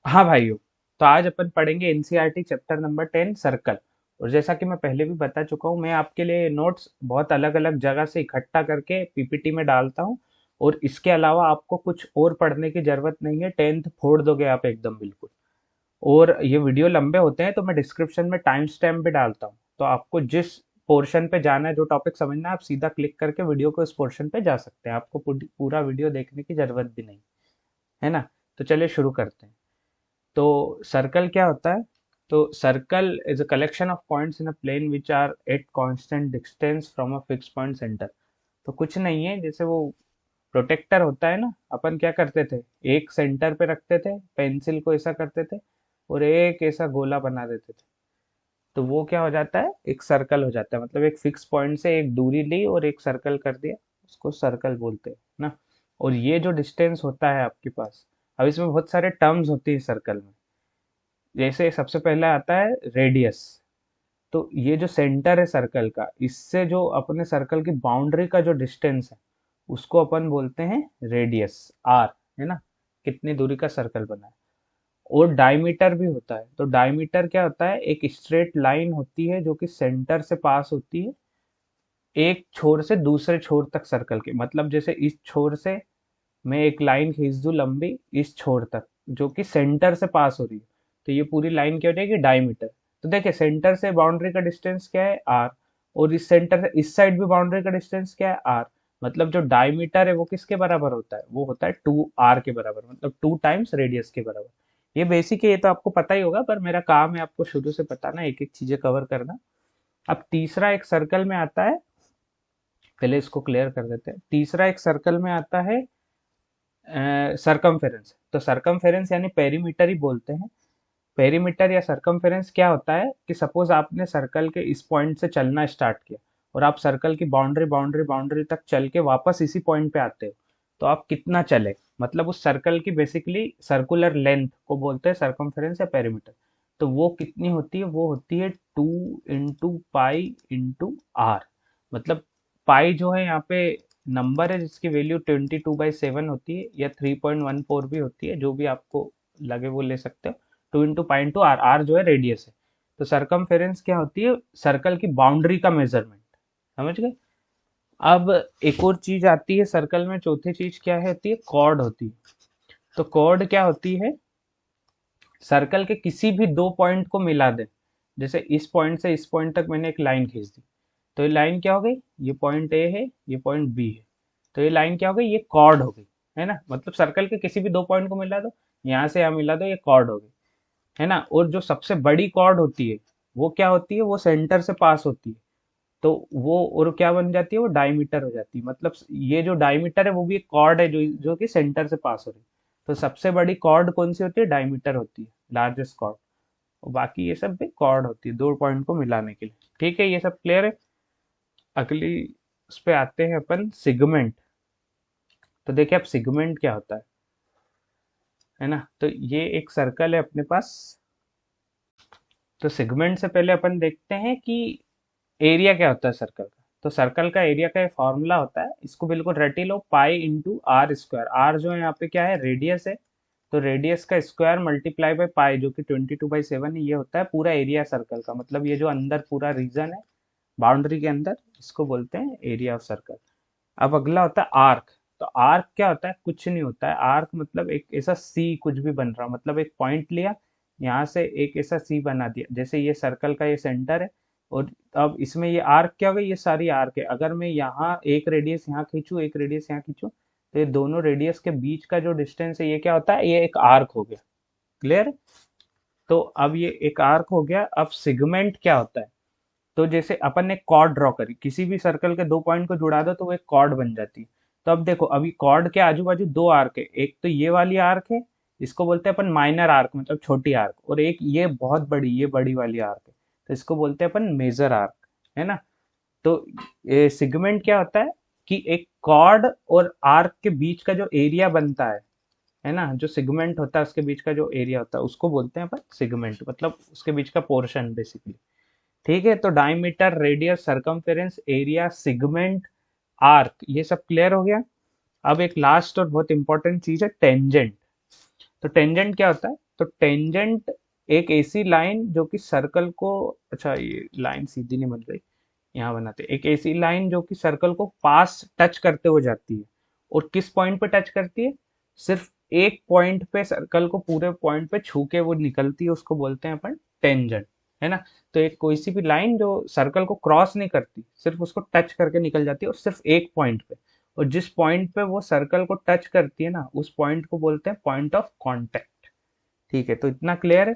हाँ भाइयों, तो आज अपन पढ़ेंगे एनसीईआरटी चैप्टर नंबर 10 सर्कल। और जैसा कि मैं पहले भी बता चुका हूँ, मैं आपके लिए नोट्स बहुत अलग अलग जगह से इकट्ठा करके पीपीटी में डालता हूँ। और इसके अलावा आपको कुछ और पढ़ने की जरूरत नहीं है, 10th फोड़ दोगे आप एकदम बिल्कुल। और ये वीडियो लंबे होते हैं तो मैं डिस्क्रिप्शन में टाइम स्टैम्प भी डालता हूँ, तो आपको जिस पोर्शन पे जाना है, जो टॉपिक समझना है, आप सीधा क्लिक करके वीडियो को इस पोर्शन पे जा सकते हैं। आपको पूरा वीडियो देखने की जरूरत भी नहीं है ना। तो चलिए शुरू करते हैं। तो सर्कल क्या होता है? तो circle is a collection of points in a plane which are at constant distance from a fix point centre. तो कुछ नहीं है, जैसे वो प्रोटेक्टर होता है ना, अपन क्या करते थे, एक सेंटर पे रखते थे, पेंसिल को ऐसा करते थे और एक ऐसा गोला बना देते थे। तो वो क्या हो जाता है, एक सर्कल हो जाता है। मतलब एक फिक्स पॉइंट से एक दूरी ली और एक सर्कल कर दिया, उसको सर्कल बोलते हैं ना। और ये जो डिस्टेंस होता है आपके पास, अब इसमें बहुत सारे टर्म्स होती है सर्कल में। जैसे सबसे पहला आता है रेडियस। तो ये जो सेंटर है सर्कल का, इससे जो अपने सर्कल की बाउंड्री का जो डिस्टेंस है, उसको अपन बोलते हैं रेडियस, आर, है ना। कितनी दूरी का सर्कल बना है। और डायमीटर भी होता है। तो डायमीटर क्या होता है, एक स्ट्रेट लाइन होती है जो कि सेंटर से पास होती है एक छोर से दूसरे छोर तक सर्कल के। मतलब जैसे इस छोर से मैं एक लाइन खींच दूं लंबी इस छोर तक, जो कि सेंटर से पास हो रही है, तो ये पूरी लाइन क्या हो जाएगी, डायमीटर। तो देखिए, सेंटर से बाउंड्री का डिस्टेंस क्या है, आर। और इस सेंटर से इस साइड भी बाउंड्री का डिस्टेंस क्या है, आर। मतलब जो डायमीटर है वो किसके बराबर होता है, वो होता है 2r के बराबर, मतलब 2 टाइम्स रेडियस के बराबर। ये बेसिक है, ये तो आपको पता ही होगा, पर मेरा काम है आपको शुरू से बताना, एक एक चीजें कवर करना। अब तीसरा एक सर्कल में आता है, पहले इसको क्लियर कर देते हैं। तीसरा एक सर्कल में आता है सरकमफेरेंस। तो सरकमफेरेंस यानी पेरीमीटर ही बोलते हैं। पेरीमीटर या सरकमफेरेंस क्या होता है कि सपोज आपने सर्कल के इस पॉइंट से चलना स्टार्ट किया और आप सर्कल की बाउंड्री बाउंड्री बाउंड्री तक चल के वापस इसी पॉइंट पे आते हो, तो आप कितना चले, मतलब उस सर्कल की बेसिकली सर्कुलर लेंथ को बोलते हैं सरकमफेरेंस या पेरीमीटर। तो वो कितनी होती है, वो होती है 2 इंटू पाई इंटू आर। मतलब पाई जो है यहाँ पे नंबर है जिसकी वैल्यू 22/7 होती है, या 3.14 भी होती है, जो भी आपको लगे वो ले सकते हो। 2 into pi into r, r जो है रेडियस है। तो सरकमफेरेंस क्या होती है, सर्कल की बाउंड्री का मेजरमेंट। समझ गए। अब एक और चीज आती है सर्कल में, चौथी चीज क्या है, होती है कॉर्ड होती है। तो कॉर्ड क्या होती है, सर्कल के किसी भी दो पॉइंट को मिला दे। जैसे इस पॉइंट से इस पॉइंट तक मैंने एक लाइन खींच दी, तो ये लाइन क्या हो गई, ये पॉइंट ए है, ये पॉइंट बी है। तो ये लाइन क्या हो गई, ये कॉर्ड हो गई, है ना। मतलब सर्कल के किसी भी दो पॉइंट को मिला दो, यहाँ से यहाँ मिला दो, ये कॉर्ड हो गई, है ना। और जो सबसे बड़ी कॉर्ड होती है, वो क्या होती है, वो सेंटर से पास होती है। तो वो और क्या बन जाती है, वो डायमीटर हो जाती है। मतलब ये जो डायमीटर है वो भी एक कॉर्ड है, जो जो कि सेंटर से पास हो रही है। तो सबसे बड़ी कॉर्ड कौन सी होती है, डायमीटर होती है, लार्जेस्ट कॉर्ड। और बाकी ये सब भी कॉर्ड होती है, दो पॉइंट को मिलाने के लिए। ठीक है, ये सब क्लियर है। अगली उस पे आते हैं अपन, सिगमेंट। तो देखिए अब सिगमेंट क्या होता है ना। तो ये एक सर्कल है अपने पास। तो सेगमेंट से पहले अपन देखते हैं कि एरिया क्या होता है सर्कल का। तो सर्कल का एरिया का एक फॉर्मूला होता है, इसको बिल्कुल रट ही लो, pi into r square. R जो है यहाँ पे क्या है, रेडियस है। तो रेडियस का स्क्वायर मल्टीप्लाई बाय पाई, जो कि 22/7 है, ये होता है पूरा एरिया सर्कल का। मतलब ये जो अंदर पूरा रीजन है बाउंड्री के अंदर, इसको बोलते हैं एरिया ऑफ सर्कल। अब अगला होता है आर्क। तो आर्क क्या होता है, कुछ नहीं होता है। आर्क मतलब एक ऐसा सी कुछ भी बन रहा, मतलब एक पॉइंट लिया, यहाँ से एक ऐसा सी बना दिया, जैसे ये सर्कल का ये सेंटर है। और अब इसमें ये आर्क क्या हो गई, ये सारी आर्क है। अगर मैं यहाँ एक रेडियस यहाँ खींचूं, एक रेडियस यहाँ खींचूं, तो ये दोनों रेडियस के बीच का जो डिस्टेंस है, ये क्या होता है, ये एक आर्क हो गया। क्लियर। तो अब ये एक आर्क हो गया। अब सिगमेंट क्या होता है, तो जैसे अपन ने कॉर्ड ड्रॉ करी, किसी भी सर्कल के दो पॉइंट को जुड़ा दो तो वो एक कॉर्ड बन जाती है। तो अब देखो, अभी कॉर्ड के आजू बाजू दो आर्क है, एक तो ये वाली आर्क है, इसको बोलते हैं अपन माइनर आर्क, मतलब छोटी आर्क। और एक ये बहुत बड़ी, ये बड़ी वाली आर्क है, तो इसको बोलते हैं अपन मेजर आर्क, है ना। तो ये सिगमेंट क्या होता है कि एक कॉर्ड और आर्क के बीच का जो एरिया बनता है ना, जो सिगमेंट होता है उसके बीच का जो एरिया होता है, उसको बोलते हैं अपन सिगमेंट, मतलब उसके बीच का पोर्शन बेसिकली। ठीक है, तो diameter, radius, circumference, area, segment, arc, ये सब क्लियर हो गया। अब एक लास्ट और बहुत इंपॉर्टेंट चीज है, टेंजेंट। तो टेंजेंट क्या होता है, तो टेंजेंट एक ऐसी लाइन जो कि सर्कल को, अच्छा ये लाइन सीधी नहीं बन गई, यहाँ बनाते हैं। एक ऐसी लाइन जो कि सर्कल को पास टच करते हुए जाती है, और किस पॉइंट पे टच करती है, सिर्फ एक पॉइंट पे सर्कल को पूरे पॉइंट पे छू के वो निकलती है, उसको बोलते हैं अपन टेंजेंट, है ना। तो एक कोई सी भी लाइन जो सर्कल को क्रॉस नहीं करती, सिर्फ उसको टच करके निकल जाती है, और सिर्फ एक पॉइंट पे, और जिस पॉइंट पे वो सर्कल को टच करती है ना, उस पॉइंट को बोलते हैं पॉइंट ऑफ कांटेक्ट। ठीक है, तो इतना क्लियर है।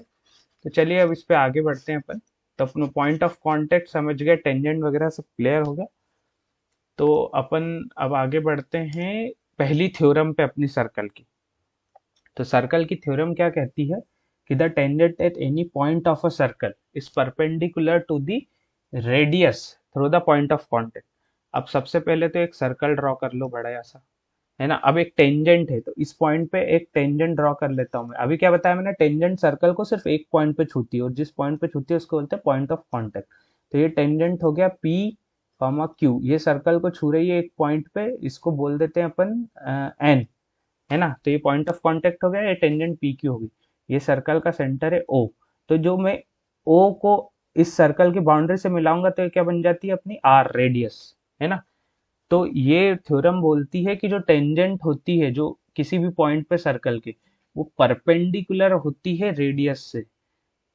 तो चलिए अब इस पे आगे बढ़ते हैं अपन। तो अपने पॉइंट ऑफ कांटेक्ट समझ गए, टेंजेंट वगैरह सब क्लियर हो गया। तो अपन अब आगे बढ़ते हैं पहली थ्योरम पे अपनी सर्कल की। तो सर्कल की थ्योरम क्या कहती है कि the tangent at any point of a circle is perpendicular to the radius through the point of contact. अब सबसे पहले तो एक सर्कल ड्रॉ कर लो बड़ा ऐसा, है ना। अब एक टेंजेंट है, तो इस पॉइंट पे एक टेंजेंट ड्रॉ कर लेता हूँ मैं। अभी क्या बताया मैंने, टेंजेंट सर्कल को सिर्फ एक पॉइंट पे छूती है, और जिस पॉइंट पे छूती है उसको बोलते हैं पॉइंट ऑफ कांटेक्ट। तो ये टेंजेंट हो गया पी कॉमा क्यू, ये सर्कल को छू रही है एक पॉइंट पे, इसको बोल देते हैं अपन एन, है ना। तो ये पॉइंट ऑफ कांटेक्ट हो गया, ये टेंजेंट पी क्यू होगी। ये सर्कल का सेंटर है ओ। तो जो मैं ओ को इस सर्कल की बाउंड्री से मिलाऊंगा तो ये क्या बन जाती है अपनी आर, रेडियस, है ना। तो ये थ्योरम बोलती है कि जो टेंजेंट होती है जो किसी भी पॉइंट पे सर्कल के, वो परपेंडिकुलर होती है रेडियस से।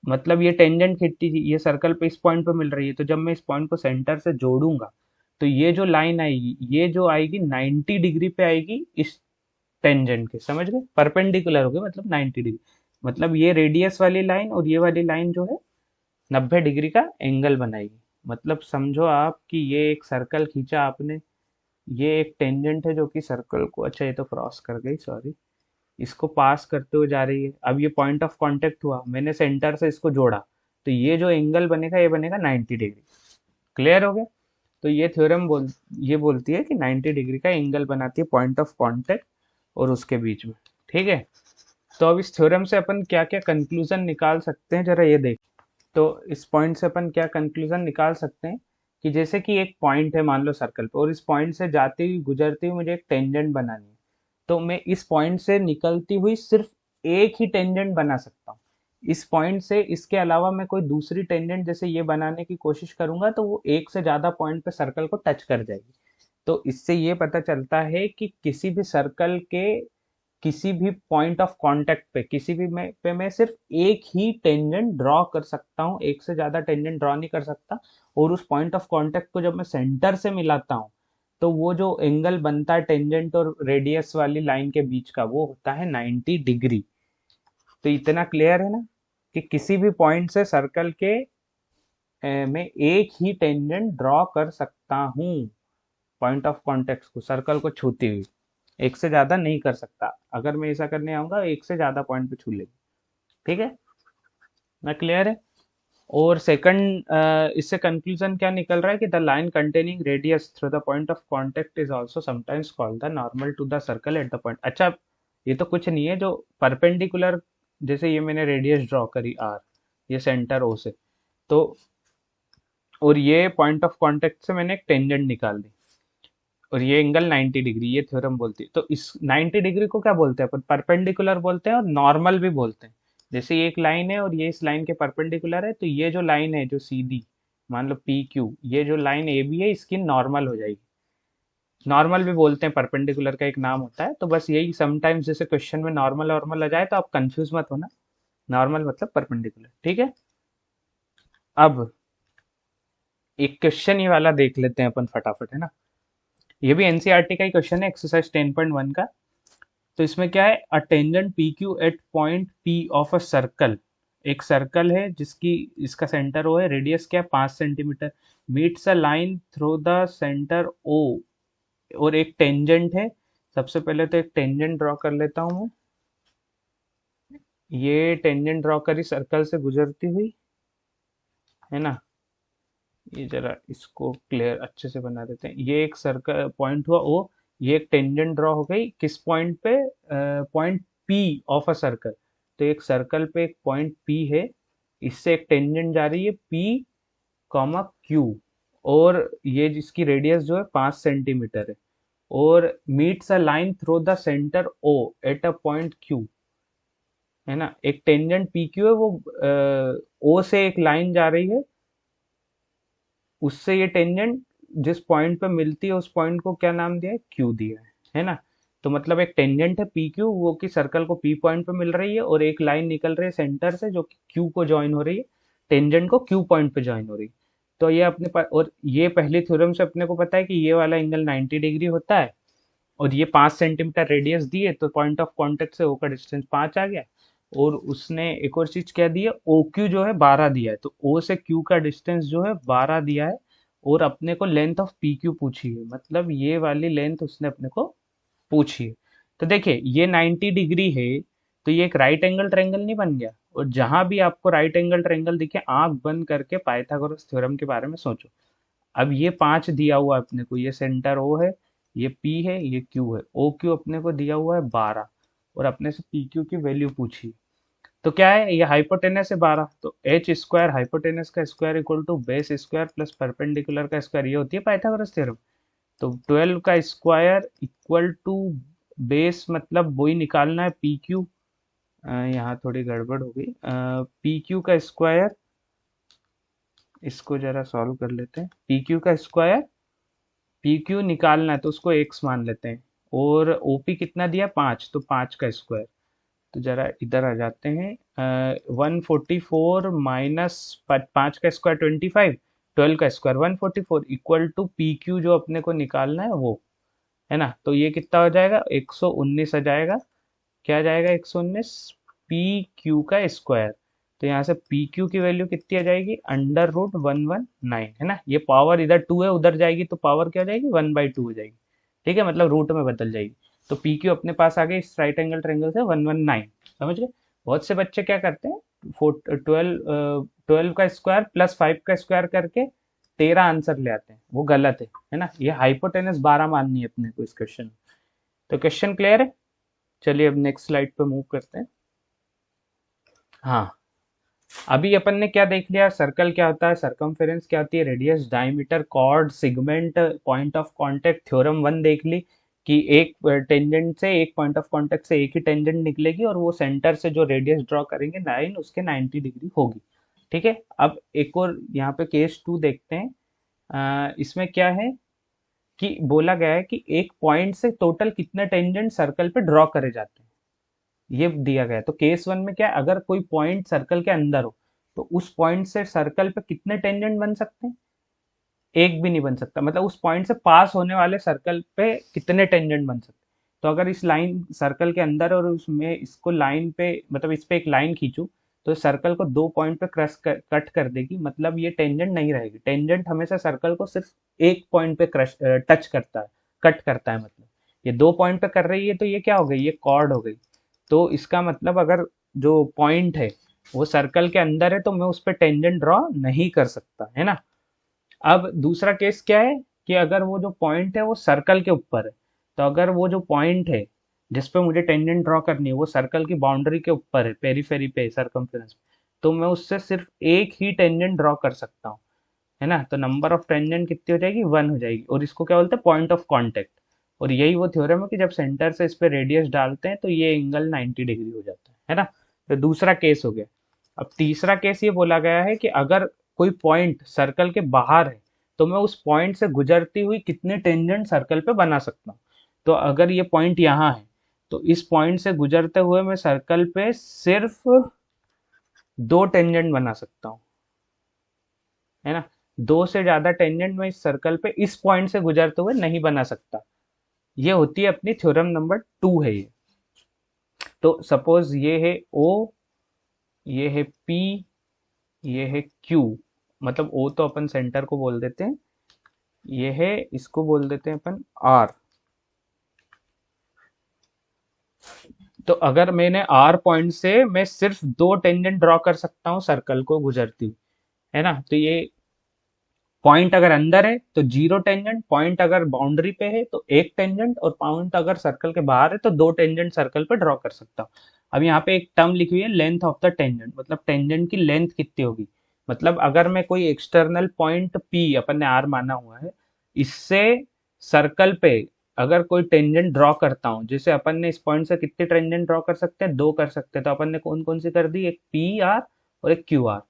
मतलब ये टेंजेंट खिंचती थी, ये सर्कल पे इस पॉइंट पे मिल रही है, तो जब मैं इस पॉइंट को सेंटर से जोड़ूंगा तो ये जो लाइन आएगी, ये जो आएगी 90 डिग्री पे आएगी इस टेंजेंट के, समझ गए। परपेंडिकुलर हो गए मतलब 90 डिग्री, मतलब ये रेडियस वाली लाइन और ये वाली लाइन जो है 90 डिग्री का एंगल बनाएगी। मतलब समझो आप कि ये एक सर्कल खींचा आपने, ये एक टेंजेंट है जो कि सर्कल को, अच्छा ये तो क्रॉस कर गई, सॉरी, इसको पास करते हुए जा रही है। अब ये पॉइंट ऑफ कांटेक्ट हुआ, मैंने सेंटर से इसको जोड़ा, तो ये जो एंगल बनेगा ये बनेगा 90 डिग्री। क्लियर हो गया। तो ये थ्योरम ये बोलती है कि 90 डिग्री का एंगल बनाती है पॉइंट ऑफ कांटेक्ट और उसके बीच में। ठीक है। तो अब इस थ्योरम से अपन क्या क्या कंक्लूजन निकाल सकते हैं, जरा ये देख। तो इस पॉइंट से अपन क्या कंक्लूजन निकाल सकते हैं कि जैसे कि एक पॉइंट है मान लो सर्कल पे, और इस पॉइंट से जाती हुई गुजरती हुई मुझे एक टेंजेंट बनानी है, तो मैं इस पॉइंट से निकलती हुई सिर्फ एक ही टेंजेंट बना सकता हूँ। इस पॉइंट से इसके अलावा मैं कोई दूसरी टेंजेंट जैसे ये बनाने की कोशिश करूंगा तो वो एक से ज्यादा पॉइंट पे सर्कल को टच कर जाएगी। तो इससे ये पता चलता है कि किसी भी सर्कल के किसी भी पॉइंट ऑफ कांटेक्ट पे किसी भी मैं सिर्फ एक ही टेंजेंट ड्रॉ कर सकता हूँ, एक से ज्यादा टेंजेंट ड्रॉ नहीं कर सकता। और उस पॉइंट ऑफ कांटेक्ट को जब मैं सेंटर से मिलाता हूँ तो वो जो एंगल बनता है टेंजेंट और रेडियस वाली लाइन के बीच का, वो होता है 90 डिग्री। तो इतना क्लियर है ना कि किसी भी पॉइंट से सर्कल के मैं एक ही टेंजेंट ड्रॉ कर सकता हूँ, पॉइंट ऑफ कांटेक्ट को सर्कल को छूती हुई, एक से ज्यादा नहीं कर सकता। अगर मैं ऐसा करने आऊंगा एक से ज्यादा पॉइंट पे छू लेगी। ठीक है ना, क्लियर है। और सेकंड, इससे कंक्लूजन क्या निकल रहा है कि the line containing radius through the point of contact is also sometimes called the normal to the circle at the point. अच्छा, ये तो कुछ नहीं है जो परपेंडिकुलर, जैसे ये मैंने रेडियस ड्रॉ करी आर, ये सेंटर ओ से, तो और ये पॉइंट ऑफ कांटेक्ट से मैंने एक टेंजेंट निकाल दी, और ये एंगल 90 डिग्री, ये थ्योरम बोलती है। तो इस 90 डिग्री को क्या बोलते हैं अपन, परपेंडिकुलर बोलते हैं और नॉर्मल भी बोलते हैं। जैसे ये एक लाइन है और ये इस लाइन के परपेंडिकुलर है, तो ये जो लाइन है जो सीधी, मान लो पी क्यू, ये जो लाइन ए बी है इसकी नॉर्मल हो जाएगी। नॉर्मल भी बोलते हैं, परपेंडिकुलर का एक नाम होता है। तो बस यही, समटाइम्स जैसे क्वेश्चन में नॉर्मल नॉर्मल आ जाए तो आप कंफ्यूज मत होना, नॉर्मल मतलब परपेंडिकुलर। ठीक है। अब एक क्वेश्चन ये वाला देख लेते हैं अपन फटाफट, है ना। ये भी एनसीईआरटी का ही क्वेश्चन है, एक्सरसाइज 10.1 का। तो इसमें क्या है, a tangent P Q at point P of a circle, एक सर्कल है जिसकी, इसका सेंटर ओ है, रेडियस क्या है 5 centimetre, meets a line through the centre O, और एक टेंजेंट है। सबसे पहले तो एक टेंजेंट ड्रॉ कर लेता हूँ मैं, ये टेंजेंट ड्रॉ करी सर्कल से गुजरती हुई, है ना। ये जरा इसको क्लियर अच्छे से बना देते हैं। ये एक सर्कल पॉइंट हुआ ओ, ये एक टेंजेंट ड्रॉ हो गई किस पॉइंट पे, point P of a circle. तो एक सर्कल पे एक पॉइंट पी है, इससे एक टेंजेंट जा रही है पी कॉमा क्यू, और ये जिसकी रेडियस जो है 5 सेंटीमीटर है, और meets a line through the centre O at a point Q. है ना। एक टेंजेंट पी क्यू है, वो ओ से एक लाइन जा रही है, उससे ये टेंजेंट जिस पॉइंट पे मिलती है उस पॉइंट को क्या नाम दिया है, क्यू दिया है ना। तो मतलब एक टेंजेंट है पी क्यू, वो कि सर्कल को पी पॉइंट पे मिल रही है, और एक लाइन निकल रही है सेंटर से जो कि क्यू को ज्वाइन हो रही है, टेंजेंट को क्यू पॉइंट पे ज्वाइन हो रही है। तो ये अपने पास, और ये पहली थ्योरम से अपने को पता है कि ये वाला एंगल 90 डिग्री होता है, और ये 5 सेंटीमीटर रेडियस दी है, तो पॉइंट ऑफ कांटेक्ट से ओ का डिस्टेंस 5 आ गया। और उसने एक और चीज क्या दी है, ओ क्यू जो है 12 दिया है, तो ओ से क्यू का डिस्टेंस जो है 12 दिया है। और अपने को लेंथ ऑफ पी क्यू पूछी है, मतलब ये वाली लेंथ उसने अपने को पूछी है। तो देखिए ये 90 डिग्री है, तो ये एक राइट एंगल ट्रायंगल नहीं बन गया। और जहां भी आपको राइट एंगल ट्रायंगल दिखे, आंख बंद करके पाइथागोरस थ्योरम के बारे में सोचो। अब ये 5 दिया हुआ है अपने को, ये सेंटर ओ है, ये पी है, ये क्यू है, ओ क्यू अपने को दिया हुआ है 12, और अपने से पी क्यू की वैल्यू पूछी। तो क्या है, ये हाइपोटेनस है 12, तो एच स्क्वायर हाइपोटेनस का square equal to base square plus perpendicular का स्क्वायर, ये होती है पाइथागोरस थ्योरम। तो 12 का स्क्वायर इक्वल टू बेस, मतलब वही निकालना है पी क्यू। यहाँ थोड़ी गड़बड़ हो गई, पी क्यू का स्क्वायर, इसको जरा सॉल्व कर लेते हैं। पी क्यू का स्क्वायर, पी क्यू निकालना है तो उसको एक्स मान लेते हैं, और ओपी कितना दिया 5, तो 5 का स्क्वायर। तो जरा इधर आ जाते हैं, 144 माइनस 5 का स्क्वायर 25, 12 का square 144 equal to P Q जो अपने को निकालना है वो, है ना। तो ये कितना हो जाएगा, 119 आ जाएगा। क्या जाएगा 119, पी क्यू का स्क्वायर। तो यहाँ से पी क्यू की वैल्यू कितनी आ जाएगी, √119, है ना। ये पावर इधर 2 है, उधर जाएगी तो पावर क्या हो जाएगी, 1/2 हो जाएगी। ठीक है, मतलब रूट में बदल जाएगी। तो पी क्यू अपने पास आ गई इस राइट एंगल ट्रायंगल से 119, समझ गए। बहुत से बच्चे क्या करते हैं, 12 का स्क्वायर प्लस 5 का स्क्वायर करके 13 आंसर ले आते हैं, वो गलत है ना। ये हाइपोटेनस 12 माननी है अपने को इस क्वेश्चन। तो क्वेश्चन क्लियर है। चलिए अब नेक्स्ट स्लाइड पे मूव करते हैं। हाँ, अभी अपन ने क्या देख लिया, सर्कल क्या होता है, सरकमफेरेंस क्या होती है, radius, diameter, chord, segment, point of contact, theorem 1 देख ली कि एक टेंजेंट से, एक पॉइंट ऑफ कांटेक्ट से एक ही टेंजेंट निकलेगी, और वो सेंटर से जो रेडियस ड्रॉ करेंगे लाइन उसके 90 डिग्री होगी। ठीक है, अब एक और यहाँ पे केस 2 देखते हैं। इसमें क्या है कि बोला गया है कि एक पॉइंट से टोटल कितने टेंजेंट सर्कल पे ड्रॉ करे जाते हैं, ये दिया गया है। तो केस 1 में क्या है, अगर कोई पॉइंट सर्कल के अंदर हो, तो उस पॉइंट से सर्कल पे कितने टेंजेंट बन सकते हैं, एक भी नहीं बन सकता। मतलब उस पॉइंट से पास होने वाले सर्कल पे कितने टेंजेंट बन सकते हैं। तो अगर इस लाइन सर्कल के अंदर है और उसमें इसको लाइन पे, मतलब इस पे एक लाइन खींचूं, तो सर्कल को 2 पॉइंट पे कट कर देगी, मतलब ये टेंजेंट नहीं रहेगी। टेंजेंट हमेशा सर्कल को सिर्फ एक पॉइंट पे टच करता है, कट करता है। मतलब ये 2 पॉइंट पे कर रही है, तो ये क्या हो गई, ये कॉर्ड हो गई। तो इसका मतलब अगर जो पॉइंट है वो सर्कल के अंदर है, तो मैं उस पर टेंजेंट ड्रॉ नहीं कर सकता, है ना। अब दूसरा केस क्या है कि अगर वो जो पॉइंट है वो सर्कल के ऊपर है, तो अगर वो जो पॉइंट है जिस पे मुझे टेंजेंट ड्रॉ करनी है वो सर्कल की बाउंड्री के ऊपर है, पेरीफेरी पे, सरकमफेरेंस, तो मैं उससे सिर्फ एक ही टेंजेंट ड्रॉ कर सकता हूँ, है ना। तो नंबर ऑफ टेंजेंट कितनी हो जाएगी, 1 हो जाएगी, और इसको क्या बोलते हैं, पॉइंट ऑफ कांटेक्ट। और यही वो थ्योरम है कि जब सेंटर से इस पे रेडियस डालते हैं तो ये एंगल 90 डिग्री हो जाता है ना। तो दूसरा केस हो गया। अब तीसरा केस ये बोला गया है कि अगर कोई पॉइंट सर्कल के बाहर है, तो मैं उस पॉइंट से गुजरती हुई कितने टेंजेंट सर्कल पे बना सकता हूँ। तो अगर ये पॉइंट यहाँ है, तो इस पॉइंट से गुजरते हुए मैं सर्कल पे सिर्फ 2 टेंजेंट बना सकता हूँ, है ना। 2 से ज्यादा टेंजेंट मैं इस सर्कल पे इस पॉइंट से गुजरते हुए नहीं बना सकता। ये होती है अपनी थ्योरम नंबर 2 है ये। तो सपोज ये है ओ, ये है पी, ये है क्यू। मतलब ओ तो अपन सेंटर को बोल देते हैं, ये है, इसको बोल देते हैं अपन आर। तो अगर मैंने आर पॉइंट से मैं सिर्फ 2 टेंजेंट ड्रॉ कर सकता हूँ सर्कल को गुजरती हुई, है ना। तो ये पॉइंट अगर अंदर है तो 0 टेंजेंट, पॉइंट अगर बाउंड्री पे है तो 1 टेंजेंट, और पॉइंट अगर सर्कल के बाहर है तो 2 टेंजेंट सर्कल पे ड्रॉ कर सकता हूँ। अब यहाँ पे एक टर्म लिखी हुई है, लेंथ ऑफ द टेंजेंट, मतलब टेंजेंट की लेंथ कितनी होगी। मतलब अगर मैं कोई एक्सटर्नल पॉइंट पी, अपन ने आर माना हुआ है, इससे सर्कल पे अगर कोई टेंजेंट ड्रॉ करता हूँ, जैसे अपन ने इस पॉइंट से कितने टेंजेंट ड्रॉ कर सकते हैं, दो कर सकते हैं, तो अपन ने कौन कौन सी कर दी, एक पी आर और एक क्यू आर।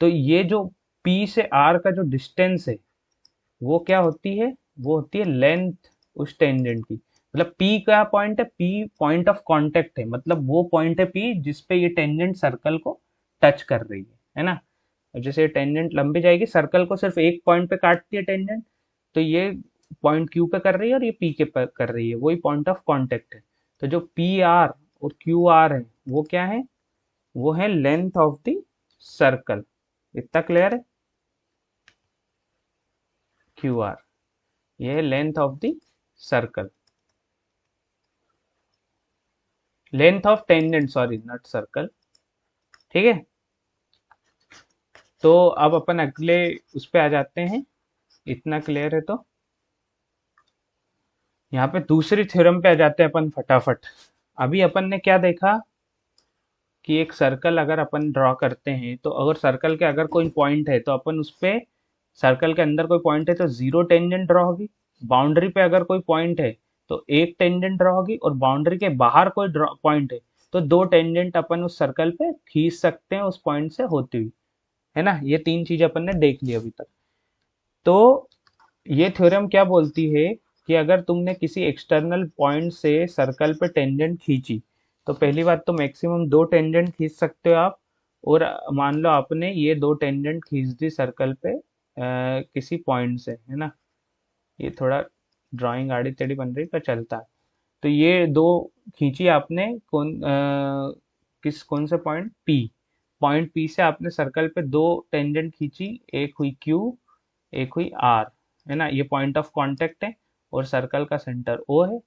तो ये जो पी से आर का जो डिस्टेंस है वो क्या होती है, वो होती है लेंथ उस टेंजेंट की। मतलब पी का पॉइंट है, पी पॉइंट ऑफ कांटेक्ट है, मतलब वो पॉइंट है पी जिस पे ये टेंजेंट सर्कल को टच कर रही है ना। अब जैसे टेंजेंट लंबी जाएगी, सर्कल को सिर्फ एक पॉइंट पे काटती है टेंजेंट, तो ये पॉइंट क्यू पे कर रही है और ये पी के पे कर रही है, वही पॉइंट ऑफ कांटेक्ट है। तो जो पी आर और क्यू आर है वो क्या है, वो है लेंथ ऑफ द सर्कल। इतना क्लियर है, क्यू आर ये है length of the circle, length of tangent, sorry not circle. ठीक है, तो अब अपन अगले उस पे आ जाते हैं। इतना क्लियर है तो यहाँ पे दूसरी थ्योरम पे आ जाते हैं अपन फटाफट। अभी अपन ने क्या देखा कि एक सर्कल अगर अपन ड्रॉ करते हैं, तो अगर सर्कल के अगर कोई पॉइंट है तो अपन उस पे, सर्कल के अंदर कोई पॉइंट है तो जीरो टेंजेंट ड्रॉ होगी। बाउंड्री पे अगर कोई पॉइंट है तो एक टेंजेंट ड्रॉ होगी, और बाउंड्री के बाहर कोई पॉइंट है तो दो टेंजेंट अपन उस सर्कल पे खींच सकते हैं उस पॉइंट से होती हुई, है ना। ये तीन चीज अपन ने देख ली अभी तक। तो ये थ्योरम क्या बोलती है कि अगर तुमने किसी एक्सटर्नल पॉइंट से सर्कल पे टेंजेंट खींची, तो पहली बात तो मैक्सिमम दो टेंजेंट खींच सकते हो आप। और मान लो आपने ये दो टेंजेंट खींच दी सर्कल पे किसी पॉइंट से, है ना। ये थोड़ा ड्राइंग आड़ी टेढ़ी बन रही पर चलता है। तो ये दो खींची आपने कौन से पॉइंट पी, पॉइंट पी से आपने सर्कल पे दो टेंजेंट खींची, एक हुई क्यू एक हुई आर, है ना। ये पॉइंट ऑफ कांटेक्ट है और सर्कल का सेंटर ओ है।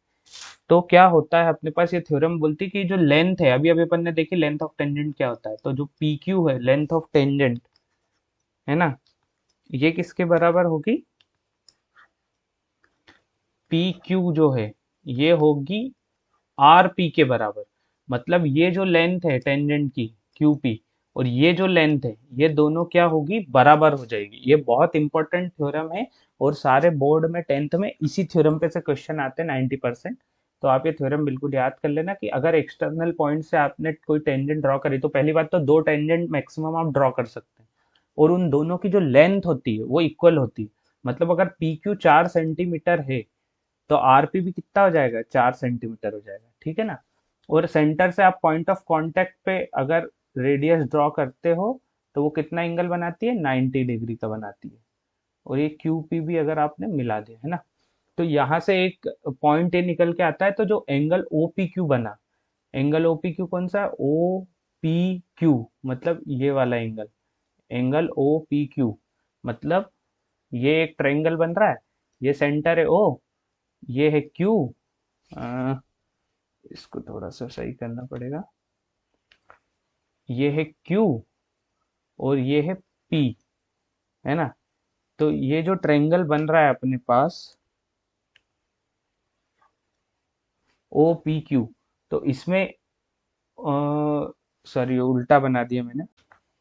तो क्या होता है अपने पास, ये थ्योरम बोलती है कि जो लेंथ है, अभी अभी अपन ने देखी लेंथ ऑफ टेंजेंट क्या होता है, तो जो पी क्यू है लेंथ ऑफ टेंजेंट, है ना, ये किसके बराबर होगी, पी क्यू जो है ये होगी आर पी के बराबर। मतलब ये जो लेंथ है टेंजेंट की क्यू पी, और ये जो लेंथ है ये दोनों क्या होगी, बराबर हो जाएगी। ये बहुत इंपॉर्टेंट थ्योरम है, और सारे बोर्ड में टेंथ में इसी थ्योरम पे से क्वेश्चन आते हैं 90%। तो आप ये थ्योरम बिल्कुल याद कर लेना कि अगर एक्सटर्नल पॉइंट से आपने कोई टेंजेंट ड्रॉ करी, तो पहली बात तो दो टेंजेंट मैक्सिमम आप ड्रॉ कर सकते हैं, और उन दोनों की जो लेंथ होती है वो इक्वल होती है। मतलब अगर पी क्यू 4 सेंटीमीटर है तो आरपी भी कितना हो जाएगा, 4 सेंटीमीटर हो जाएगा, ठीक है ना। और सेंटर से आप पॉइंट ऑफ कांटेक्ट पे अगर रेडियस ड्रॉ करते हो, तो वो कितना एंगल बनाती है, 90 डिग्री का बनाती है। और ये क्यू पी भी अगर आपने मिला दिया, है ना, तो यहाँ से एक पॉइंट ए निकल के आता है। तो जो एंगल ओ पी क्यू बना, एंगल ओ पी क्यू कौन सा, ओ पी क्यू, मतलब ये वाला angle, angle O P Q, मतलब ये एक ट्रायंगल बन रहा है, ये सेंटर है ओ, ये है क्यू, इसको थोड़ा सा सही करना पड़ेगा, ये है क्यू और ये है पी, है ना। तो ये जो ट्रायंगल बन रहा है अपने पास ओ पी क्यू, तो इसमें सॉरी उल्टा बना दिया मैंने।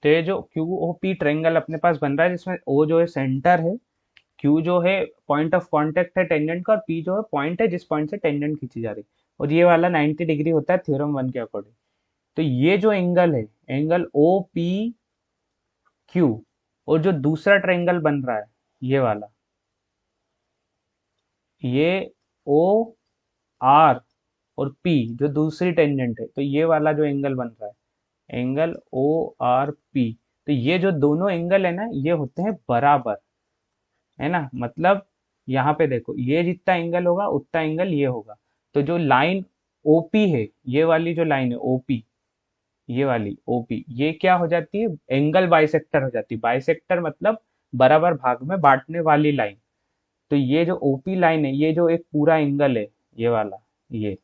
तो ये जो क्यू ओ पी ट्रायंगल अपने पास बन रहा है, जिसमें ओ जो है सेंटर है, क्यू जो है पॉइंट ऑफ कांटेक्ट है टेंजेंट का, और पी जो है पॉइंट है जिस पॉइंट से टेंजेंट खींची जा रही है, और ये वाला 90 डिग्री होता है थ्योरम वन के अकॉर्डिंग। तो ये जो एंगल है, एंगल ओ पी क्यू, और जो दूसरा ट्रायंगल बन रहा है ये वाला, ये ओ आर और पी जो दूसरी टेंजेंट है, तो ये वाला जो एंगल बन रहा है एंगल ओ आर पी, तो ये जो दोनों एंगल है ना ये होते हैं बराबर, है ना। मतलब यहाँ पे देखो ये जितना एंगल होगा उतना एंगल ये होगा। तो जो लाइन ओपी है, ये वाली जो लाइन है ओपी, ये वाली ओपी, ये क्या हो जाती है, एंगल बाइसेक्टर हो जाती है। बाइसेक्टर मतलब बराबर भाग में बांटने वाली लाइन। तो ये जो ओपी लाइन है, ये जो एक पूरा एंगल है ये वाला, ये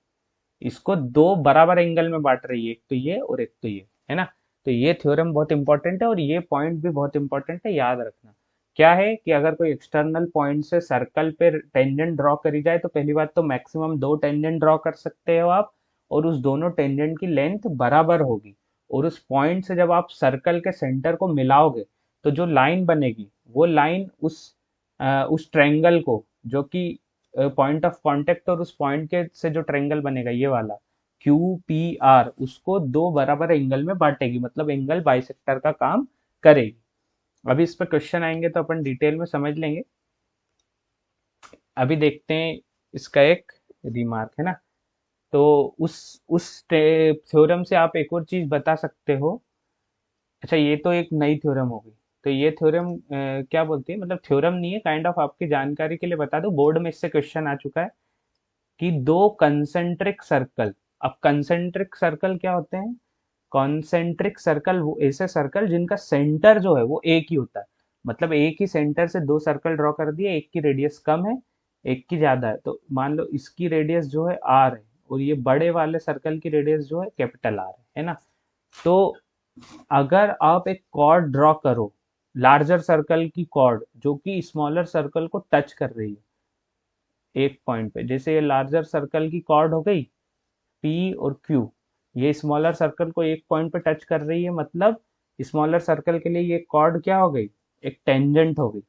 इसको दो बराबर एंगल में बांट रही है, एक तो ये और एक तो ये, है ना। तो ये थ्योरम बहुत इंपॉर्टेंट है, और ये पॉइंट भी बहुत इंपॉर्टेंट है, याद रखना। क्या है कि अगर कोई एक्सटर्नल पॉइंट से सर्कल पे टेंजेंट ड्रॉ करी जाए, तो पहली बात तो मैक्सिमम दो टेंजेंट ड्रॉ कर सकते हो आप, और उस दोनों टेंजेंट की लेंथ बराबर होगी। और उस पॉइंट से जब आप सर्कल के सेंटर को मिलाओगे, तो जो लाइन बनेगी वो लाइन उस ट्रायंगल को, जो कि पॉइंट ऑफ कांटेक्ट और उस पॉइंट के से जो ट्रायंगल बनेगा ये वाला क्यू पी आर, उसको दो बराबर एंगल में बांटेगी, मतलब एंगल बाइसेक्टर का काम करेगी। अभी इस पर क्वेश्चन आएंगे तो अपन डिटेल में समझ लेंगे। अभी देखते हैं इसका एक रिमार्क है ना। तो उस थ्योरम से आप एक और चीज बता सकते हो। अच्छा, ये तो एक नई थ्योरम होगी। तो ये थ्योरम क्या बोलती है, मतलब थ्योरम नहीं है, काइंड ऑफ आपकी जानकारी के लिए बता दो, बोर्ड में इससे क्वेश्चन आ चुका है कि दो कंसेंट्रिक सर्कल। अब कंसेंट्रिक सर्कल क्या होते हैं? कॉन्सेंट्रिक सर्कल वो ऐसे सर्कल जिनका सेंटर जो है वो एक ही होता है, मतलब एक ही सेंटर से दो सर्कल ड्रॉ कर दिए, एक की रेडियस कम है, एक की ज्यादा है। तो मान लो इसकी रेडियस जो है आर है, और ये बड़े वाले सर्कल की रेडियस जो है कैपिटल आर है ना। तो अगर आप एक कॉर्ड ड्रॉ करो, लार्जर सर्कल की कॉर्ड जो कि स्मॉलर सर्कल को टच कर रही है एक पॉइंट पे, जैसे ये लार्जर सर्कल की कॉर्ड हो गई पी और क्यू, ये स्मॉलर सर्कल को एक पॉइंट पे टच कर रही है, मतलब स्मॉलर सर्कल के लिए ये कॉर्ड क्या हो गई, एक टेंजेंट हो गई।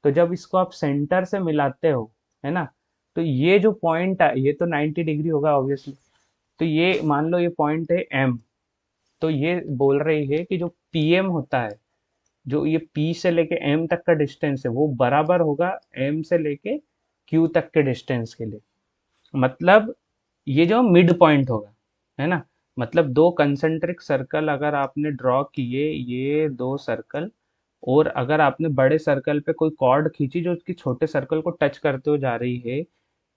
तो जब इसको आप सेंटर से मिलाते हो, है ना, तो ये जो पॉइंट है ये तो 90 डिग्री होगा ऑब्वियसली। तो ये मान लो ये पॉइंट है एम, तो ये बोल रही है कि जो पीएम होता है, जो ये पी से लेके एम तक का डिस्टेंस है वो बराबर होगा एम से लेके क्यू तक के डिस्टेंस के लिए। मतलब ये जो मिड पॉइंट होगा, है ना, मतलब दो कंसेंट्रिक सर्कल अगर आपने ड्रॉ किए, ये दो सर्कल, और अगर आपने बड़े सर्कल पे कोई कॉर्ड खींची जो उसकी छोटे सर्कल को टच करते हुए जा रही है,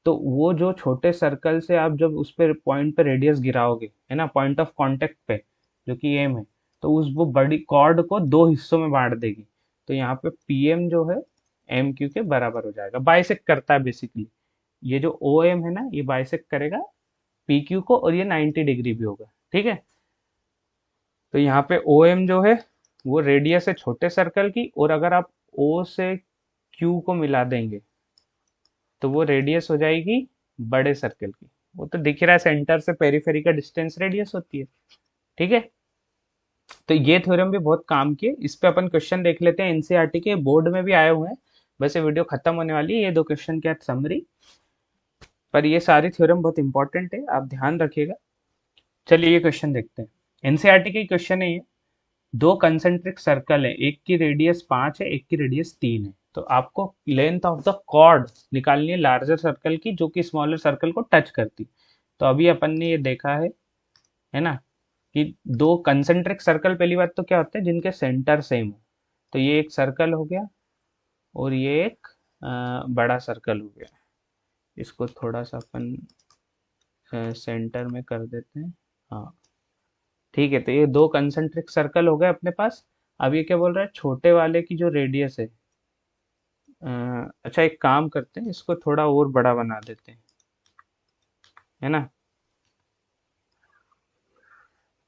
तो वो जो छोटे सर्कल से आप जब उस पे पॉइंट पे रेडियस गिराओगे, है ना, पॉइंट ऑफ कांटेक्ट पे जो कि एम है, तो उस वो बड़ी कॉर्ड को दो हिस्सों में बांट देगी। तो यहाँ पे पीएम जो है एम क्यू के बराबर हो जाएगा, बाइसेक्ट करता है बेसिकली। ये जो ओ एम है ना, ये बाइसेक्ट करेगा पी क्यू को, और ये 90 डिग्री भी होगा, ठीक है। तो यहाँ पे ओ एम जो है वो रेडियस है छोटे सर्कल की, और अगर आप ओ से क्यू को मिला देंगे तो वो रेडियस हो जाएगी बड़े सर्कल की। वो तो दिख रहा है, सेंटर से पेरिफेरी का डिस्टेंस रेडियस होती है, ठीक है। तो ये थ्योरम भी बहुत काम की है, इस पे अपन क्वेश्चन देख लेते हैं, एनसीईआरटी के बोर्ड में भी आए हुए हैं। वैसे वीडियो खत्म होने वाली है, ये दो क्वेश्चन की समरी, पर ये सारी थ्योरम बहुत इंपॉर्टेंट है, आप ध्यान रखिएगा। चलिए ये क्वेश्चन देखते हैं। एनसीईआरटी के क्वेश्चन है ये। दो कंसेंट्रिक सर्कल है, एक की रेडियस 5 है, एक की रेडियस 3 है। तो आपको लेंथ ऑफ द कॉर्ड निकालनी है लार्जर सर्कल की जो कि स्मॉलर सर्कल को टच करती। तो अभी अपन ने ये देखा है ना, कि दो कंसेंट्रिक सर्कल, पहली बात तो क्या होते हैं, जिनके सेंटर सेम हो। तो ये एक सर्कल हो गया, और ये एक बड़ा सर्कल हो गया। इसको थोड़ा सा अपन सेंटर में कर देते हैं। हाँ, ठीक है। तो ये दो कंसेंट्रिक सर्कल हो गए अपने पास। अब ये क्या बोल रहा है, छोटे वाले की जो रेडियस है, अच्छा एक काम करते हैं, इसको थोड़ा और बड़ा बना देते हैं, है ना।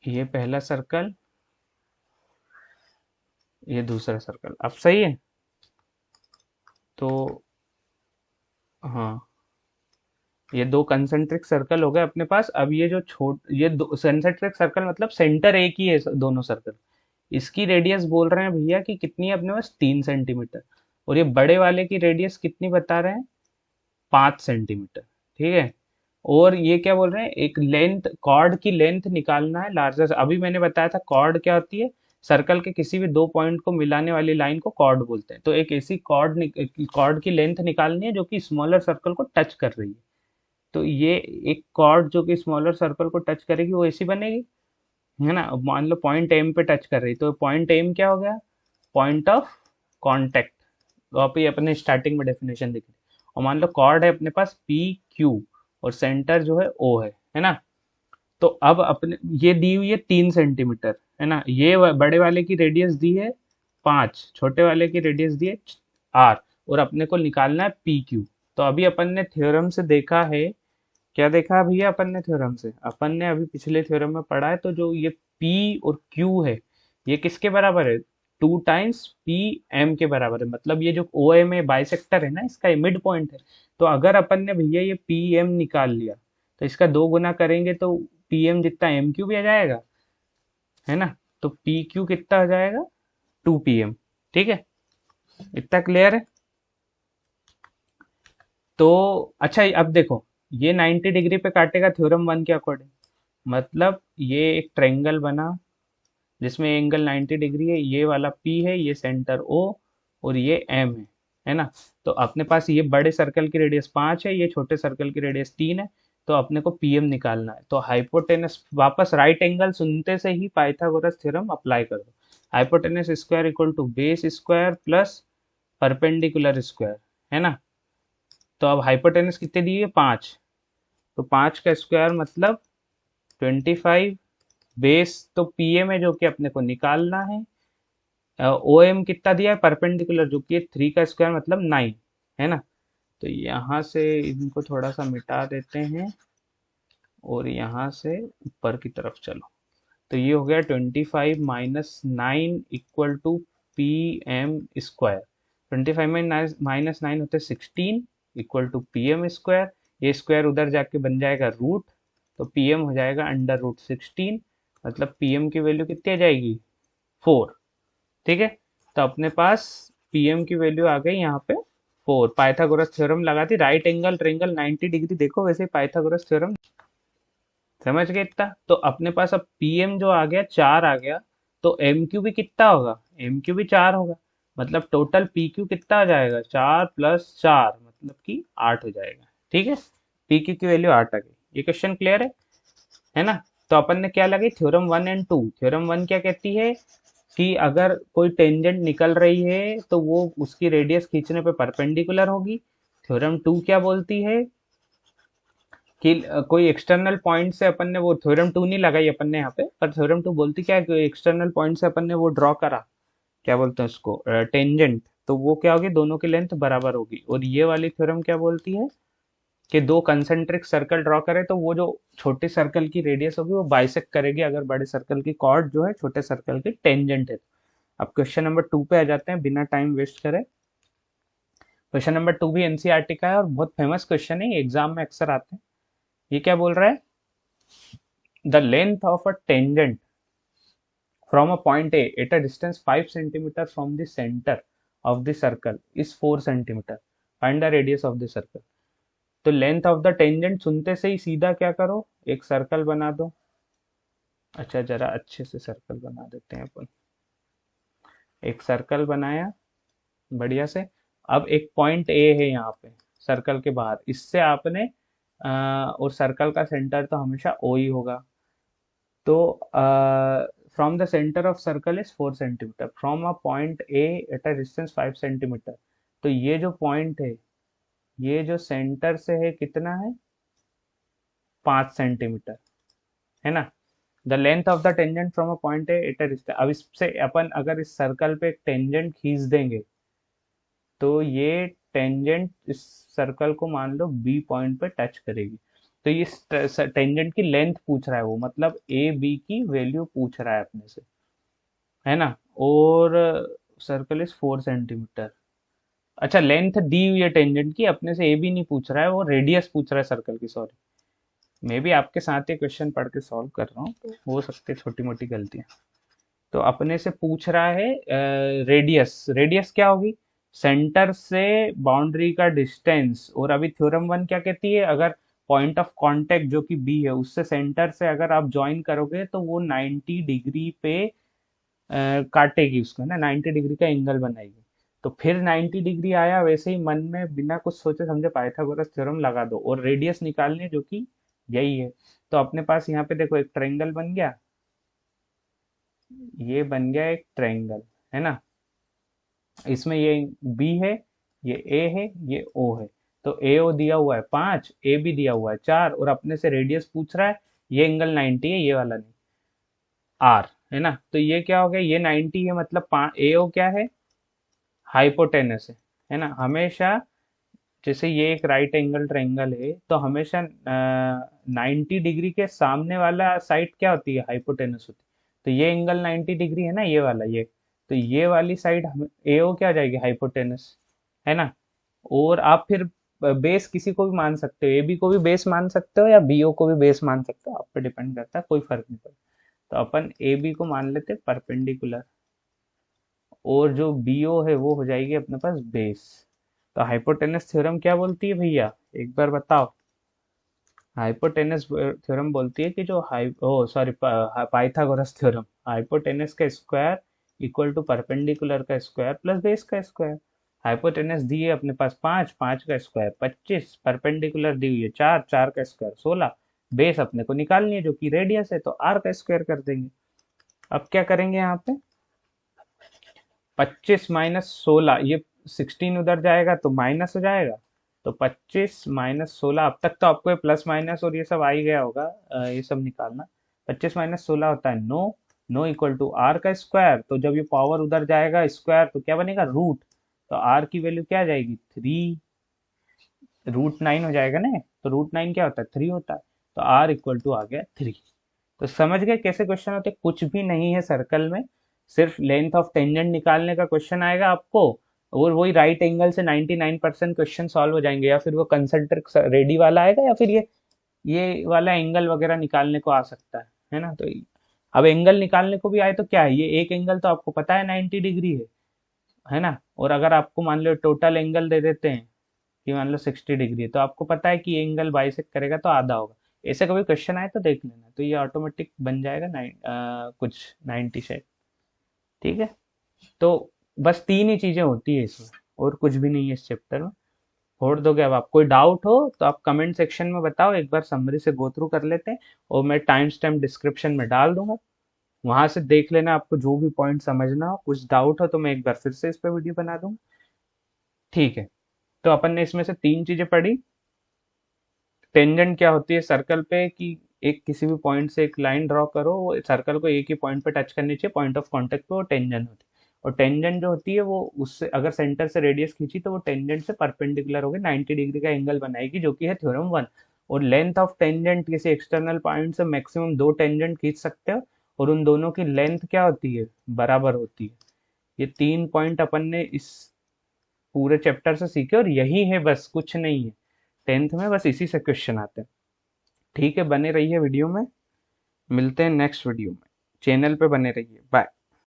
ये पहला सर्कल, ये दूसरा सर्कल, अब सही है। तो हाँ, ये दो कंसेंट्रिक सर्कल हो गए अपने पास। अब ये जो ये दो कंसेंट्रिक सर्कल मतलब सेंटर एक ही है दोनों सर्कल। इसकी रेडियस बोल रहे हैं भैया कि कितनी है अपने पास, 3 सेंटीमीटर। और ये बड़े वाले की रेडियस कितनी बता रहे हैं, 5 सेंटीमीटर, ठीक है। और ये क्या बोल रहे हैं, एक लेंथ, कॉर्ड की लेंथ निकालना है लार्जर। अभी मैंने बताया था कॉर्ड क्या होती है, सर्कल के किसी भी दो पॉइंट को मिलाने वाली लाइन को कॉर्ड बोलते हैं। तो एक ऐसी कॉर्ड की लेंथ निकालनी है जो कि स्मॉलर सर्कल को टच कर रही है। तो ये एक कॉर्ड जो कि स्मॉलर सर्कल को टच करेगी वो ऐसी बनेगी, है ना। अब मान लो पॉइंट एम पे टच कर रही, तो पॉइंट एम क्या हो गया, पॉइंट ऑफ कांटेक्ट। तो आप ये अपने स्टार्टिंग में डेफिनेशन दिख रही। और मान लो कॉर्ड है अपने पास पी क्यू, और सेंटर जो है ओ है ना। तो अब अपने ये दी हुई है 3 सेंटीमीटर, है ना। ये बड़े वाले की रेडियस दी है 5, छोटे वाले की रेडियस दी है आर, और अपने को निकालना है पी क्यू। तो अभी अपन ने थ्योरम से देखा है, क्या देखा भैया अपन ने थ्योरम से, अपन ने अभी पिछले थ्योरम में पढ़ा है, तो जो ये P और Q है, ये किसके बराबर है, 2 टाइम्स पी एम के बराबर है। मतलब ये जो ओ एम है बाइसेक्टर है ना, इसका ये मिड पॉइंट है। तो अगर अपन ने भैया ये पी एम निकाल लिया, तो इसका दो गुना करेंगे तो पी एम जितना एम क्यू भी आ जाएगा, है ना। तो पी क्यू कितना आ जाएगा, 2 पी एम, ठीक है। इतना क्लियर है। तो अच्छा अब देखो, ये 90 डिग्री पे काटेगा थ्योरम वन के अकॉर्डिंग। मतलब ये एक ट्रायंगल बना जिसमें एंगल 90 डिग्री है, ये वाला P है, ये सेंटर O, और ये M है ना। तो अपने पास ये बड़े सर्कल की रेडियस 5 है, ये छोटे सर्कल की रेडियस 3 है। तो अपने को PM निकालना है। तो हाइपोटेनस, वापस राइट एंगल सुनते से ही पाइथागोरस थ्योरम अप्लाई कर दो। Hypotenuse square equal to base square plus perpendicular square, है ना। तो अब हाइपोटेनस कितने दी है, 5। तो 5 का स्क्वायर मतलब 25। बेस तो पीएम है जो कि अपने को निकालना है। ओ एम कितना दिया है, परपेंडिकुलर, जो कि 3 का स्क्वायर मतलब 9, है ना। तो यहाँ से इनको थोड़ा सा मिटा देते हैं और यहाँ से ऊपर की तरफ चलो। तो ये हो गया 25 minus 9 equal to P M square. 25 में माइनस 9 होते 16 equal to P M square. ये स्क्वायर उधर जाके बन जाएगा रूट, तो पी एम हो जाएगा अंडर रूट 16। मतलब पी एम की वैल्यू कितनी आ जाएगी, 4। ठीक है। तो अपने पास पीएम की वैल्यू आ गई यहाँ पे 4। पाइथागोरस थ्योरम लगा दी, राइट एंगल ट्रायंगल 90 डिग्री, देखो वैसे पाइथागोरस थ्योरम समझ गए इतना। तो अपने पास अब पीएम जो आ गया 4 आ गया। तो एम क्यू भी कितना होगा, एम क्यू भी 4 होगा। मतलब टोटल पी क्यू कितना आ जाएगा, 4 + 4 मतलब कि 8 हो जाएगा। ठीक है, पी क्यू की वैल्यू 8 आ गई। ये क्वेश्चन क्लियर है ना। तो अपन ने क्या लगी, थ्योरम 1 एंड 2। थ्योरम 1 क्या कहती है कि अगर कोई टेंजेंट निकल रही है तो वो उसकी रेडियस खींचने पे परपेंडिकुलर होगी। थ्योरम 2 क्या बोलती है कि कोई एक्सटर्नल पॉइंट से अपन ने, वो थ्योरम 2 नहीं लगाई अपन ने यहाँ पे, पर थ्योरम 2 बोलती क्या है कि एक्सटर्नल पॉइंट से अपन ने वो ड्रॉ करा, क्या बोलते हैं उसको, टेंजेंट, तो वो क्या होगी, दोनों की लेंथ बराबर होगी। और ये वाली थ्योरम क्या बोलती है कि दो कंसेंट्रिक सर्कल ड्रॉ करे तो वो जो छोटे सर्कल की रेडियस होगी वो बाइसेक्ट करेगी अगर बड़े सर्कल की कॉर्ड जो है छोटे सर्कल की टेंजेंट है। अब क्वेश्चन नंबर 2 पे आ जाते हैं बिना टाइम वेस्ट करे। क्वेश्चन नंबर 2 भी एनसीईआरटी का है और बहुत फेमस क्वेश्चन है, एग्जाम में अक्सर आते हैं। ये क्या बोल रहा है, the length of a tangent from a point A at a distance 5 centimeter from the center of the circle is 4 centimeter. Find the radius of the circle. तो लेंथ ऑफ द टेंजेंट सुनते से ही सीधा क्या करो, एक circle बना दो। अच्छा जरा अच्छे से सर्कल बना देते हैं अपन। एक सर्कल बनाया बढ़िया से। अब एक पॉइंट ए है यहाँ पे सर्कल के बाहर, इससे आपने और सर्कल का सेंटर तो हमेशा ओ ही होगा। तो from the centre of circle is 4 centimetre from a point A at a distance 5 centimetre. तो ये जो पॉइंट है, ये जो सेंटर से है कितना है, 5 सेंटीमीटर, है ना। The length of the tangent from a point A at a distance. अब इससे अपन अगर इस सर्कल पे एक टेंजेंट खींच देंगे तो ये टेंजेंट इस सर्कल को मान लो बी पॉइंट पे टच करेगी। तो ये टेंजेंट की लेंथ पूछ रहा है वो, मतलब ए बी की वैल्यू पूछ रहा है अपने से, है ना। और सर्कल इज 4 सेंटीमीटर। अच्छा लेंथ दी हुई है टेंजेंट की, अपने से ए भी नहीं पूछ रहा है, वो रेडियस पूछ रहा है सर्कल की, सॉरी। मैं भी आपके साथ ये क्वेश्चन पढ़ के सॉल्व कर रहा हूँ तो हो सकती है छोटी मोटी गलतियां। तो अपने से पूछ रहा है रेडियस। रेडियस क्या होगी, सेंटर से बाउंड्री का डिस्टेंस। और अभी थ्योरम 1 क्या कहती है, अगर पॉइंट ऑफ कांटेक्ट जो कि बी है उससे सेंटर से अगर आप ज्वाइन करोगे तो वो 90 डिग्री पे काटेगी उसको, है ना, 90 डिग्री का एंगल बनाएगी। तो फिर 90 डिग्री आया, वैसे ही मन में बिना कुछ सोचे समझे पाइथागोरस थ्योरम लगा दो और रेडियस निकालनी है जो कि यही है। तो अपने पास यहाँ पे देखो एक ट्रायंगल बन गया, ये बन गया एक ट्रायंगल, है ना। इसमें ये बी है, ये ए है, ये ओ है। तो ए ओ दिया हुआ है 5, ए बी दिया हुआ है 4, और अपने से रेडियस पूछ रहा है। ये एंगल 90 है, ये वाला नहीं, आर, है ना। तो ये क्या हो गया, ये 90 है मतलब ए ओ क्या है, हाइपोटेनस है ना। हमेशा जैसे ये एक राइट एंगल ट्रायंगल है तो हमेशा 90 डिग्री के सामने वाला साइड क्या होती है, हाइपोटेनस होती है। तो ये एंगल 90 डिग्री है ना, ये वाला, ये, तो ये वाली साइड एओ क्या हो जाएगी, हाइपोटेनस, है ना। और आप फिर बेस किसी को भी मान सकते हो, ए बी को भी बेस मान सकते हो या बी ओ को भी बेस मान सकते हो, आप पे डिपेंड करता है, कोई फर्क नहीं पड़ता। तो अपन ए बी को मान लेते परपेंडिकुलर, और जो बी ओ है वो हो जाएगी अपने पास बेस। तो हाइपोटेनस थ्योरम क्या बोलती है भैया, एक बार बताओ। हाइपोटेनस थ्योरम बोलती है कि जो हाई ओ सॉरी पाइथागोरस थ्योरम, हाइपोटेनस का स्क्वायर इक्वल टू परपेंडिकुलर का स्क्वायर प्लस बेस का स्क्वायर। हाइपोटेनस दी है अपने पास 5, 5 का स्क्वायर 25, परपेंडिकुलर दी हुई है 4, 4 का स्क्वायर 16, बेस अपने को निकालनी है जो कि रेडियस है, तो आर का स्क्वायर कर देंगे। अब क्या करेंगे यहाँ पे, 25 - 16, ये 16 उधर जाएगा तो माइनस हो जाएगा, तो 25 - 16, अब तक तो आपको ये प्लस माइनस और ये सब आ ही गया होगा, ये सब निकालना। 25 - 16 होता है 9, 9 इक्वल टू आर का स्क्वायर, तो जब ये पावर उधर जाएगा स्क्वायर तो क्या बनेगा रूट, तो आर की वैल्यू क्या आ जाएगी 3, √9 हो जाएगा ना, तो √9 क्या होता है 3 होता है, तो आर इक्वल टू आ गया 3। तो समझ गए कैसे क्वेश्चन होते हैं, कुछ भी नहीं है सर्कल में, सिर्फ लेंथ ऑफ टेंजेंट निकालने का क्वेश्चन आएगा आपको, और वही राइट एंगल से 99% क्वेश्चन सॉल्व हो जाएंगे, या फिर वो कंसंट्रिक रेडी वाला आएगा, या फिर ये वाला एंगल वगैरह निकालने को आ सकता है ना। तो अब एंगल निकालने को भी आए तो क्या है, ये एक एंगल तो आपको पता है 90 डिग्री है ना, और अगर आपको मान लो टोटल एंगल दे देते हैं कि मान लो 60 डिग्री है, तो आपको पता है कि एंगल बाइसेक्ट करेगा तो आधा होगा। ऐसे कभी क्वेश्चन आए तो देख लेना, तो ये ऑटोमेटिक बन जाएगा कुछ 90 शायद। ठीक है, तो बस तीन ही चीजें होती है इसमें, और कुछ भी नहीं है इस चैप्टर में। छोड़ दोगे, अब आप कोई डाउट हो तो आप कमेंट सेक्शन में बताओ, एक बार समरी से गो थ्रू कर लेते हैं, और मैं टाइम स्टैम्प डिस्क्रिप्शन में डाल दूंगा, वहां से देख लेना, आपको जो भी पॉइंट समझना हो, कुछ डाउट हो तो मैं एक बार फिर से इस पे वीडियो बना दूंगा। ठीक है, तो अपन ने इसमें से तीन चीजें पढ़ी। टेंजेंट क्या होती है सर्कल पे, कि एक किसी भी पॉइंट से एक लाइन ड्रॉ करो, वो सर्कल को एक ही पॉइंट पे टच करनी चाहिए, पॉइंट ऑफ कांटेक्ट पे, वो टेंजेंट होती है। और टेंजेंट जो होती है वो उससे अगर सेंटर से रेडियस खींची तो वो टेंजेंट से परपेंडिकुलर होगी, 90 डिग्री का एंगल बनाएगी, जो कि है थ्योरम 1। और लेंथ ऑफ टेंजेंट, किसी एक्सटर्नल पॉइंट से मैक्सिमम 2 टेंजेंट खींच सकते हो, और उन दोनों की लेंथ क्या होती है, बराबर होती है। ये 3 पॉइंट अपन ने इस पूरे चैप्टर से सीखे, और यही है बस, कुछ नहीं है। 10th में बस इसी से क्वेश्चन आते हैं। ठीक है, बने रहिए वीडियो में, मिलते हैं नेक्स्ट वीडियो में, चैनल पे बने रहिए, बाय।